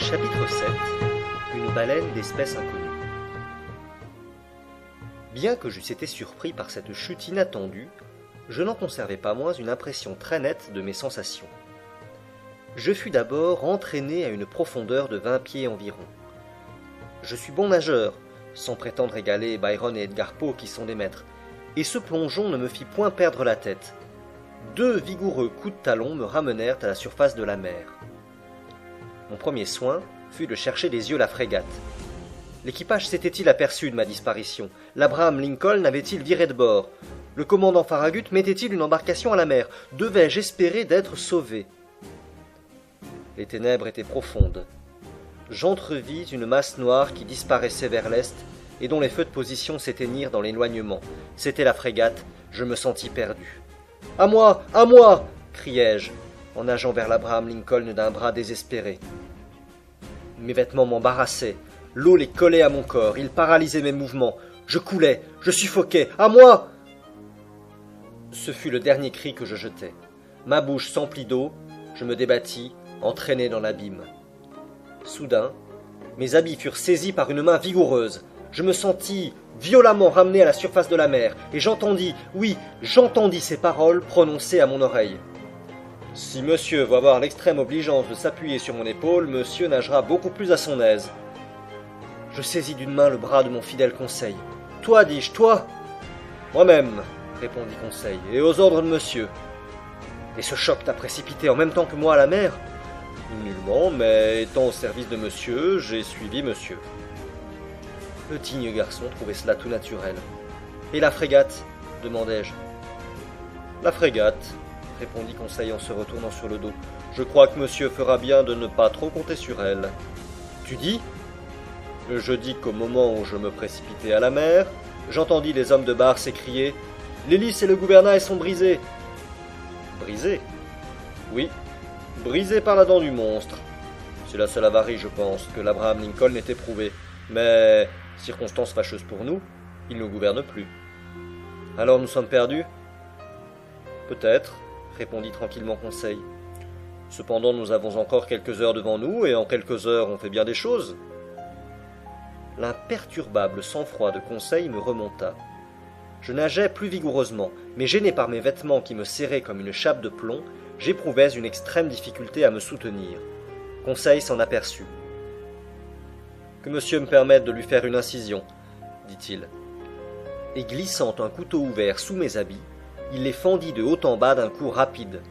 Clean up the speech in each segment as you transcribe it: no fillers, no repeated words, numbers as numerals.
Chapitre 7. Une baleine d'espèce inconnue. Bien que j'eusse été surpris par cette chute inattendue, je n'en conservais pas moins une impression très nette de mes sensations. Je fus d'abord entraîné à une profondeur de 20 pieds environ. Je suis bon nageur, sans prétendre égaler Byron et Edgar Poe qui sont des maîtres, et ce plongeon ne me fit point perdre la tête. 2 vigoureux coups de talon me ramenèrent à la surface de la mer. Mon premier soin fut de chercher des yeux la frégate. L'équipage s'était-il aperçu de ma disparition? L'Abraham Lincoln avait-il viré de bord? Le commandant Farragut mettait-il une embarcation à la mer? Devais-je espérer d'être sauvé? Les ténèbres étaient profondes. J'entrevis une masse noire qui disparaissait vers l'est et dont les feux de position s'éteignirent dans l'éloignement. C'était la frégate, je me sentis perdu. « À moi! À moi !» criai-je, en nageant vers l'Abraham Lincoln d'un bras désespéré. Mes vêtements m'embarrassaient, l'eau les collait à mon corps, ils paralysaient mes mouvements. Je coulais, je suffoquais. « À moi !» Ce fut le dernier cri que je jetai. Ma bouche s'emplit d'eau, je me débattis, entraîné dans l'abîme. Soudain, mes habits furent saisis par une main vigoureuse. Je me sentis violemment ramené à la surface de la mer, et j'entendis, oui, j'entendis ces paroles prononcées à mon oreille. « Si monsieur veut avoir l'extrême obligeance de s'appuyer sur mon épaule, monsieur nagera beaucoup plus à son aise. » Je saisis d'une main le bras de mon fidèle Conseil. « Toi, dis-je, toi ?»« Moi-même, » répondit Conseil, « et aux ordres de monsieur. »« Et ce choc t'a précipité en même temps que moi à la mer ?»« Nullement, mais étant au service de monsieur, j'ai suivi monsieur. » Le digne garçon trouvait cela tout naturel. « Et la frégate ?» demandai-je. « La frégate, » répondit Conseil en se retournant sur le dos. « Je crois que monsieur fera bien de ne pas trop compter sur elle. »« Tu dis ?» ?»« Je dis qu'au moment où je me précipitais à la mer, j'entendis les hommes de bar s'écrier « L'hélice et le gouvernail sont brisés !»« Brisés ?» ?»« Oui, brisés par la dent du monstre. C'est la seule avarie, je pense, que l'Abraham Lincoln ait éprouvée. Mais, circonstance fâcheuse pour nous, il ne gouverne plus. Alors nous sommes perdus ? Peut-être, répondit tranquillement Conseil. Cependant nous avons encore quelques heures devant nous, et en quelques heures on fait bien des choses. L'imperturbable sang-froid de Conseil me remonta. Je nageais plus vigoureusement, mais gêné par mes vêtements qui me serraient comme une chape de plomb, j'éprouvais une extrême difficulté à me soutenir. Conseil s'en aperçut. « Que monsieur me permette de lui faire une incision, » dit-il. Et glissant un couteau ouvert sous mes habits, il les fendit de haut en bas d'un coup rapide,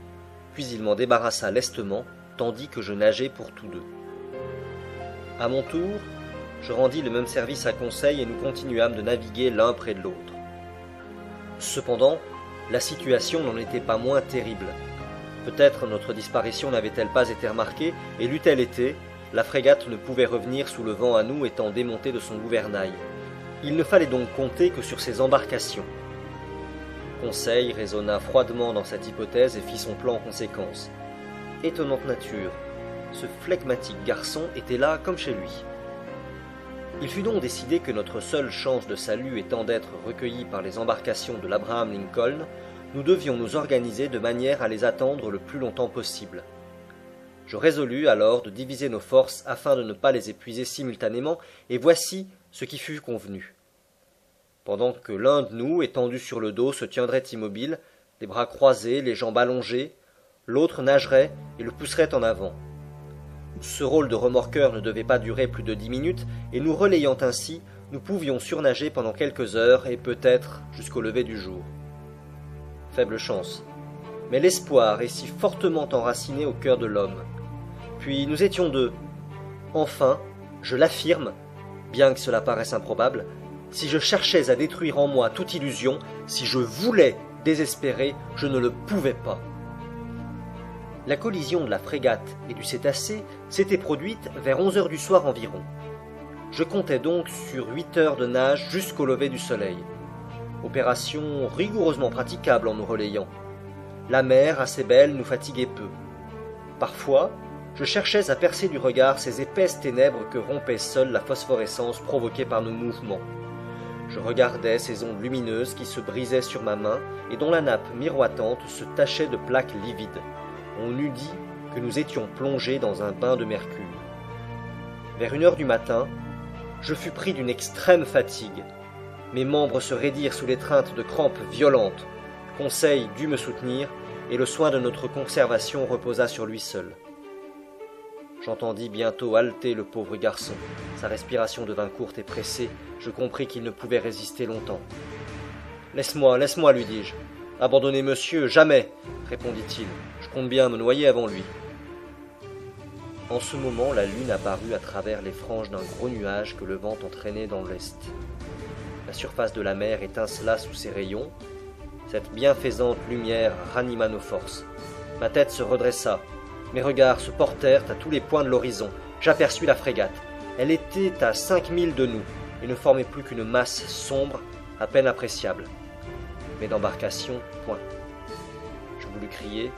puis il m'en débarrassa lestement, tandis que je nageais pour tous deux. À mon tour, je rendis le même service à Conseil et nous continuâmes de naviguer l'un près de l'autre. Cependant, la situation n'en était pas moins terrible. Peut-être notre disparition n'avait-elle pas été remarquée, et l'eût-elle été, la frégate ne pouvait revenir sous le vent à nous étant démontée de son gouvernail. Il ne fallait donc compter que sur ses embarcations. Conseil raisonna froidement dans cette hypothèse et fit son plan en conséquence. Étonnante nature, ce flegmatique garçon était là comme chez lui. Il fut donc décidé que notre seule chance de salut étant d'être recueillis par les embarcations de l'Abraham Lincoln, nous devions nous organiser de manière à les attendre le plus longtemps possible. Je résolus alors de diviser nos forces afin de ne pas les épuiser simultanément, et voici ce qui fut convenu. Pendant que l'un de nous, étendu sur le dos, se tiendrait immobile, les bras croisés, les jambes allongées, l'autre nagerait et le pousserait en avant. Ce rôle de remorqueur ne devait pas durer plus de 10 minutes, et nous relayant ainsi, nous pouvions surnager pendant quelques heures et peut-être jusqu'au lever du jour. Faible chance, mais l'espoir est si fortement enraciné au cœur de l'homme. Puis nous étions deux. Enfin, je l'affirme, bien que cela paraisse improbable, si je cherchais à détruire en moi toute illusion, si je voulais désespérer, je ne le pouvais pas. La collision de la frégate et du cétacé s'était produite vers 11 heures du soir environ. Je comptais donc sur 8 heures de nage jusqu'au lever du soleil. Opération rigoureusement praticable en nous relayant. La mer, assez belle, nous fatiguait peu. Parfois, je cherchais à percer du regard ces épaisses ténèbres que rompait seule la phosphorescence provoquée par nos mouvements. Je regardais ces ondes lumineuses qui se brisaient sur ma main et dont la nappe miroitante se tachait de plaques livides. On eût dit que nous étions plongés dans un bain de mercure. Vers 1 heure du matin, je fus pris d'une extrême fatigue. Mes membres se raidirent sous l'étreinte de crampes violentes. Conseil dut me soutenir, et le soin de notre conservation reposa sur lui seul. J'entendis bientôt haleter le pauvre garçon. Sa respiration devint courte et pressée. Je compris qu'il ne pouvait résister longtemps. « Laisse-moi, lui dis-je. Abandonnez monsieur, jamais, répondit-il. Je compte bien me noyer avant lui. En ce moment, la lune apparut à travers les franges d'un gros nuage que le vent entraînait dans l'est. La surface de la mer étincela sous ses rayons. Cette bienfaisante lumière ranima nos forces. Ma tête se redressa. Mes regards se portèrent à tous les points de l'horizon. J'aperçus la frégate. Elle était à 5000 de nous et ne formait plus qu'une masse sombre, à peine appréciable. Mais d'embarcation, point. Je voulus crier.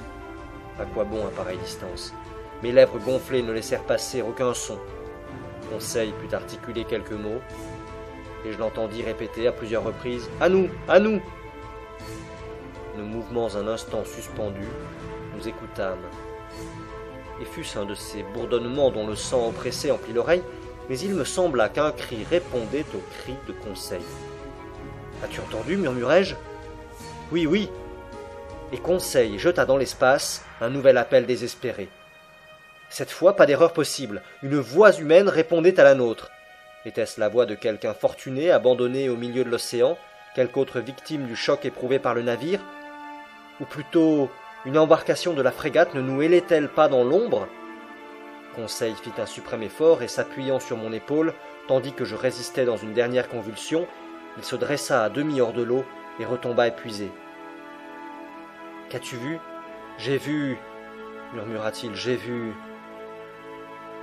À quoi bon à pareille distance? Mes lèvres gonflées ne laissèrent passer aucun son. Conseil put articuler quelques mots, et je l'entendis répéter à plusieurs reprises « À nous! À nous !» Nos mouvements un instant suspendus, nous écoutâmes. Et fut-ce un de ces bourdonnements dont le sang oppressé emplit l'oreille, mais il me sembla qu'un cri répondait au cri de Conseil. « As-tu entendu » murmurai-je. « Oui, oui !» Et Conseil jeta dans l'espace un nouvel appel désespéré. Cette fois, pas d'erreur possible. Une voix humaine répondait à la nôtre. Était-ce la voix de quelque infortuné abandonné au milieu de l'océan, quelque autre victime du choc éprouvé par le navire? Ou plutôt, une embarcation de la frégate ne nous hélait-elle pas dans l'ombre? Conseil fit un suprême effort et s'appuyant sur mon épaule, tandis que je résistais dans une dernière convulsion, il se dressa à demi hors de l'eau et retomba épuisé. « Qu'as-tu vu ?»« J'ai vu, » murmura-t-il, « j'ai vu... »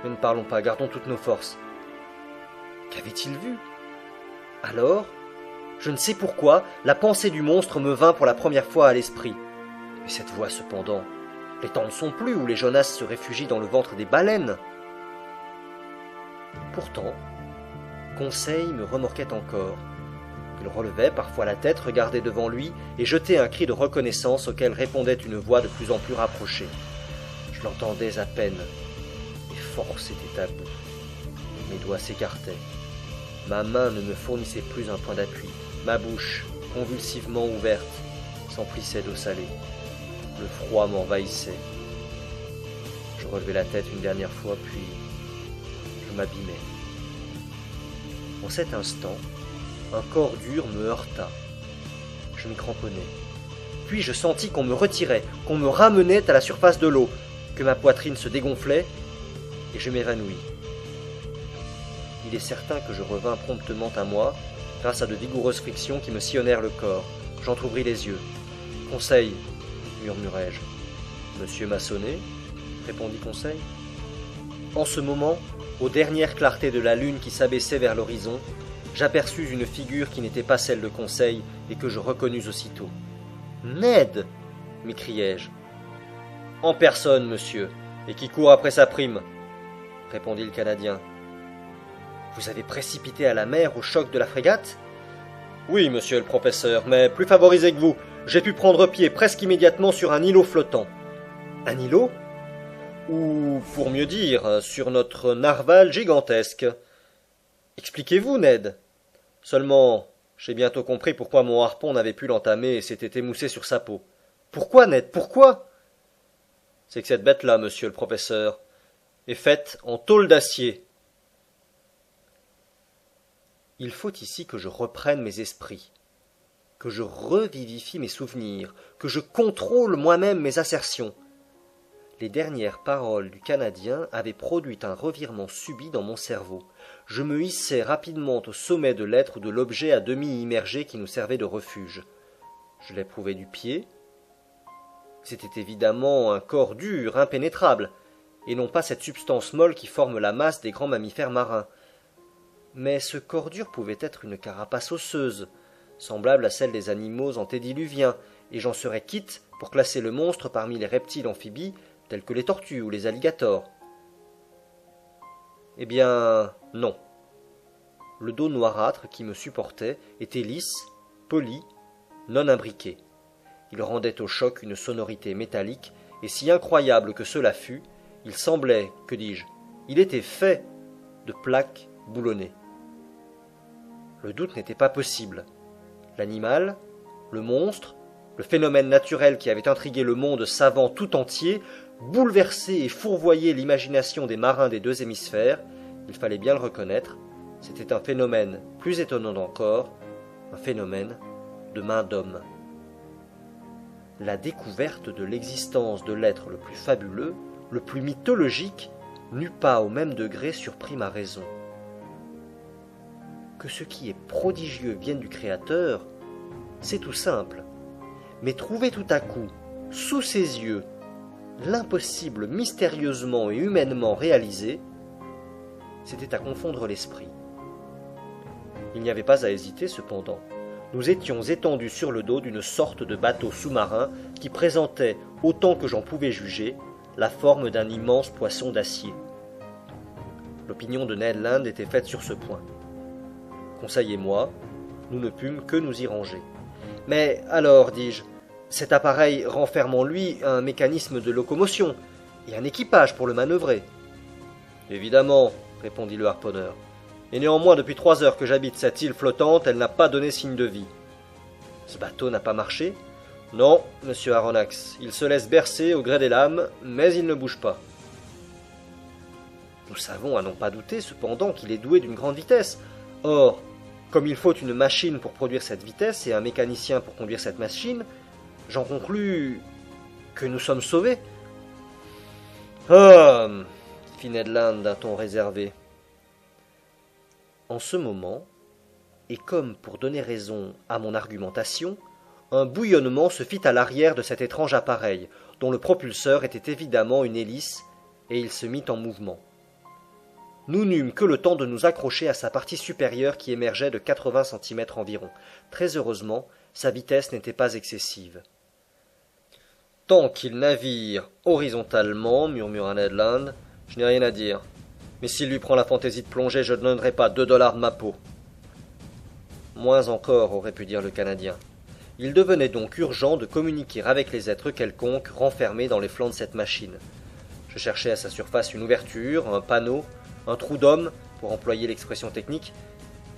Mais ne parlons pas, gardons toutes nos forces. Qu'avait-il vu? Alors, je ne sais pourquoi, la pensée du monstre me vint pour la première fois à l'esprit. Mais cette voix cependant, les temps ne sont plus où les Jonas se réfugient dans le ventre des baleines. Pourtant, Conseil me remorquait encore. Il relevait parfois la tête, regardait devant lui et jetait un cri de reconnaissance auquel répondait une voix de plus en plus rapprochée. Je l'entendais à peine. Mes forces étaient à bout. Mes doigts s'écartaient. Ma main ne me fournissait plus un point d'appui. Ma bouche, convulsivement ouverte, s'emplissait d'eau salée. Le froid m'envahissait. Je relevai la tête une dernière fois, puis je m'abîmais. En cet instant, un corps dur me heurta. Je m'y cramponnai. Puis je sentis qu'on me retirait, qu'on me ramenait à la surface de l'eau, que ma poitrine se dégonflait, et je m'évanouis. Il est certain que je revins promptement à moi, grâce à de vigoureuses frictions qui me sillonnèrent le corps. J'entr'ouvris les yeux. « Conseil » murmurai-je. « Monsieur m'a sonné » répondit Conseil. En ce moment, aux dernières clartés de la lune qui s'abaissait vers l'horizon, j'aperçus une figure qui n'était pas celle de Conseil et que je reconnus aussitôt. « Ned » m'écriai-je. « En personne, monsieur, et qui court après sa prime » répondit le Canadien. « Vous avez précipité à la mer au choc de la frégate ?»« Oui, monsieur le professeur, mais plus favorisé que vous. J'ai pu prendre pied presque immédiatement sur un îlot flottant. »« Un îlot ?»« Ou, pour mieux dire, sur notre narval gigantesque. »« Expliquez-vous, Ned. » Seulement, j'ai bientôt compris pourquoi mon harpon n'avait pu l'entamer et s'était émoussé sur sa peau. « Pourquoi, Ned, pourquoi ?»« C'est que cette bête-là, monsieur le professeur, est faite en tôle d'acier. » Il faut ici que je reprenne mes esprits, que je revivifie mes souvenirs, que je contrôle moi-même mes assertions. Les dernières paroles du Canadien avaient produit un revirement subit dans mon cerveau. Je me hissai rapidement au sommet de l'être ou de l'objet à demi immergé qui nous servait de refuge. Je l'éprouvai du pied. C'était évidemment un corps dur, impénétrable, et non pas cette substance molle qui forme la masse des grands mammifères marins. Mais ce corps dur pouvait être une carapace osseuse, semblable à celle des animaux antédiluviens, et j'en serais quitte pour classer le monstre parmi les reptiles amphibies tels que les tortues ou les alligators. Eh bien, non. Le dos noirâtre qui me supportait était lisse, poli, non imbriqué. Il rendait au choc une sonorité métallique, et si incroyable que cela fût, il semblait, que dis-je, il était fait de plaques boulonnées. Le doute n'était pas possible. L'animal, le monstre, le phénomène naturel qui avait intrigué le monde savant tout entier, bouleversé et fourvoyé l'imagination des marins des deux hémisphères, il fallait bien le reconnaître, c'était un phénomène plus étonnant encore, un phénomène de main d'homme. La découverte de l'existence de l'être le plus fabuleux, le plus mythologique, n'eût pas au même degré surpris ma raison. Que ce qui est prodigieux vienne du Créateur, c'est tout simple. Mais trouver tout à coup, sous ses yeux, l'impossible mystérieusement et humainement réalisé, c'était à confondre l'esprit. Il n'y avait pas à hésiter cependant. Nous étions étendus sur le dos d'une sorte de bateau sous-marin qui présentait, autant que j'en pouvais juger, la forme d'un immense poisson d'acier. L'opinion de Ned Land était faite sur ce point. Conseil et moi, nous ne pûmes que nous y ranger. « Mais alors, dis-je, cet appareil renferme en lui un mécanisme de locomotion et un équipage pour le manœuvrer. »« Évidemment, » répondit le harponneur. « Et néanmoins, depuis 3 heures que j'habite cette île flottante, elle n'a pas donné signe de vie. »« Ce bateau n'a pas marché ?»« Non, monsieur Aronnax, il se laisse bercer au gré des lames, mais il ne bouge pas. » Nous savons à n'en pas douter cependant qu'il est doué d'une grande vitesse. Or, comme il faut une machine pour produire cette vitesse et un mécanicien pour conduire cette machine, j'en conclus que nous sommes sauvés. « Ah !» fit Ned Land d'un ton réservé. En ce moment, et comme pour donner raison à mon argumentation, un bouillonnement se fit à l'arrière de cet étrange appareil, dont le propulseur était évidemment une hélice, et il se mit en mouvement. Nous n'eûmes que le temps de nous accrocher à sa partie supérieure qui émergeait de 80 cm environ. Très heureusement, sa vitesse n'était pas excessive. « Tant qu'il navire horizontalement, murmura Ned Land, je n'ai rien à dire. Mais s'il lui prend la fantaisie de plonger, je ne donnerai pas 2 $ de ma peau. » Moins encore, aurait pu dire le Canadien. Il devenait donc urgent de communiquer avec les êtres quelconques renfermés dans les flancs de cette machine. Je cherchais à sa surface une ouverture, un panneau, un trou d'homme, pour employer l'expression technique,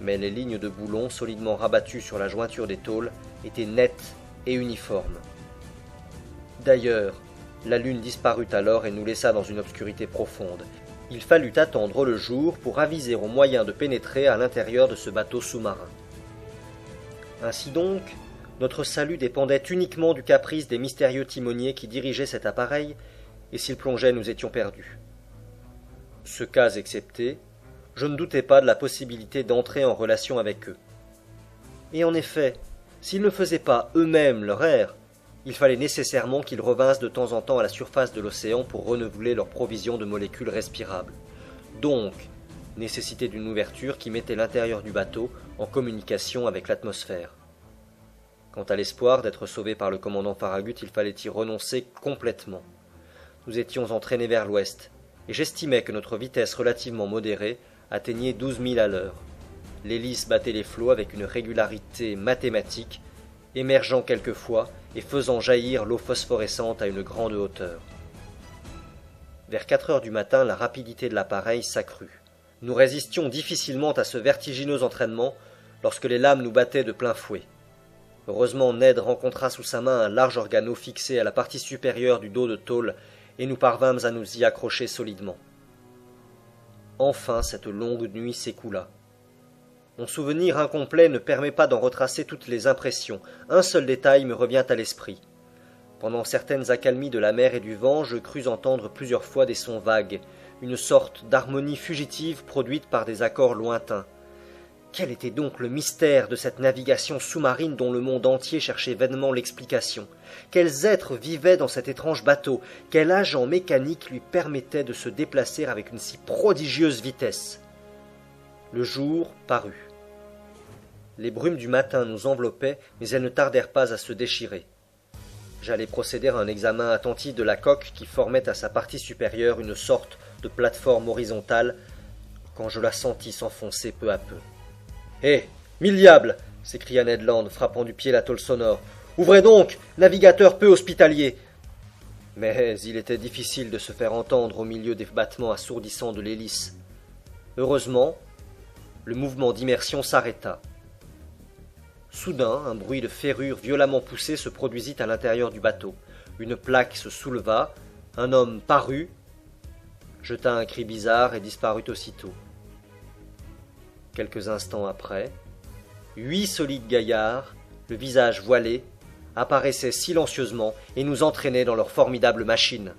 mais les lignes de boulons solidement rabattues sur la jointure des tôles étaient nettes et uniformes. D'ailleurs, la lune disparut alors et nous laissa dans une obscurité profonde. Il fallut attendre le jour pour aviser aux moyens de pénétrer à l'intérieur de ce bateau sous-marin. Ainsi donc, notre salut dépendait uniquement du caprice des mystérieux timoniers qui dirigeaient cet appareil, et s'ils plongeaient, nous étions perdus. Ce cas excepté, je ne doutais pas de la possibilité d'entrer en relation avec eux. Et en effet, s'ils ne faisaient pas eux-mêmes leur air, il fallait nécessairement qu'ils revinssent de temps en temps à la surface de l'océan pour renouveler leurs provisions de molécules respirables. Donc, nécessité d'une ouverture qui mettait l'intérieur du bateau en communication avec l'atmosphère. Quant à l'espoir d'être sauvé par le commandant Farragut, il fallait y renoncer complètement. Nous étions entraînés vers l'ouest, et j'estimais que notre vitesse relativement modérée atteignait 12 000 à l'heure. L'hélice battait les flots avec une régularité mathématique, émergeant quelquefois et faisant jaillir l'eau phosphorescente à une grande hauteur. Vers 4 heures du matin, la rapidité de l'appareil s'accrut. Nous résistions difficilement à ce vertigineux entraînement lorsque les lames nous battaient de plein fouet. Heureusement, Ned rencontra sous sa main un large organeau fixé à la partie supérieure du dos de tôle et nous parvînmes à nous y accrocher solidement. Enfin, cette longue nuit s'écoula. Mon souvenir incomplet ne permet pas d'en retracer toutes les impressions. Un seul détail me revient à l'esprit. Pendant certaines accalmies de la mer et du vent, je crus entendre plusieurs fois des sons vagues, une sorte d'harmonie fugitive produite par des accords lointains. Quel était donc le mystère de cette navigation sous-marine dont le monde entier cherchait vainement l'explication? Quels êtres vivaient dans cet étrange bateau? Quel agent mécanique lui permettait de se déplacer avec une si prodigieuse vitesse? Le jour parut. Les brumes du matin nous enveloppaient, mais elles ne tardèrent pas à se déchirer. J'allais procéder à un examen attentif de la coque qui formait à sa partie supérieure une sorte de plateforme horizontale, quand je la sentis s'enfoncer peu à peu. « Hé, mille diables !» s'écria Ned Land, frappant du pied la tôle sonore. « Ouvrez donc, navigateur peu hospitalier !» Mais il était difficile de se faire entendre au milieu des battements assourdissants de l'hélice. Heureusement, le mouvement d'immersion s'arrêta. Soudain, un bruit de ferrure violemment poussée se produisit à l'intérieur du bateau. Une plaque se souleva, un homme parut, jeta un cri bizarre et disparut aussitôt. Quelques instants après, 8 solides gaillards, le visage voilé, apparaissaient silencieusement et nous entraînaient dans leur formidable machine.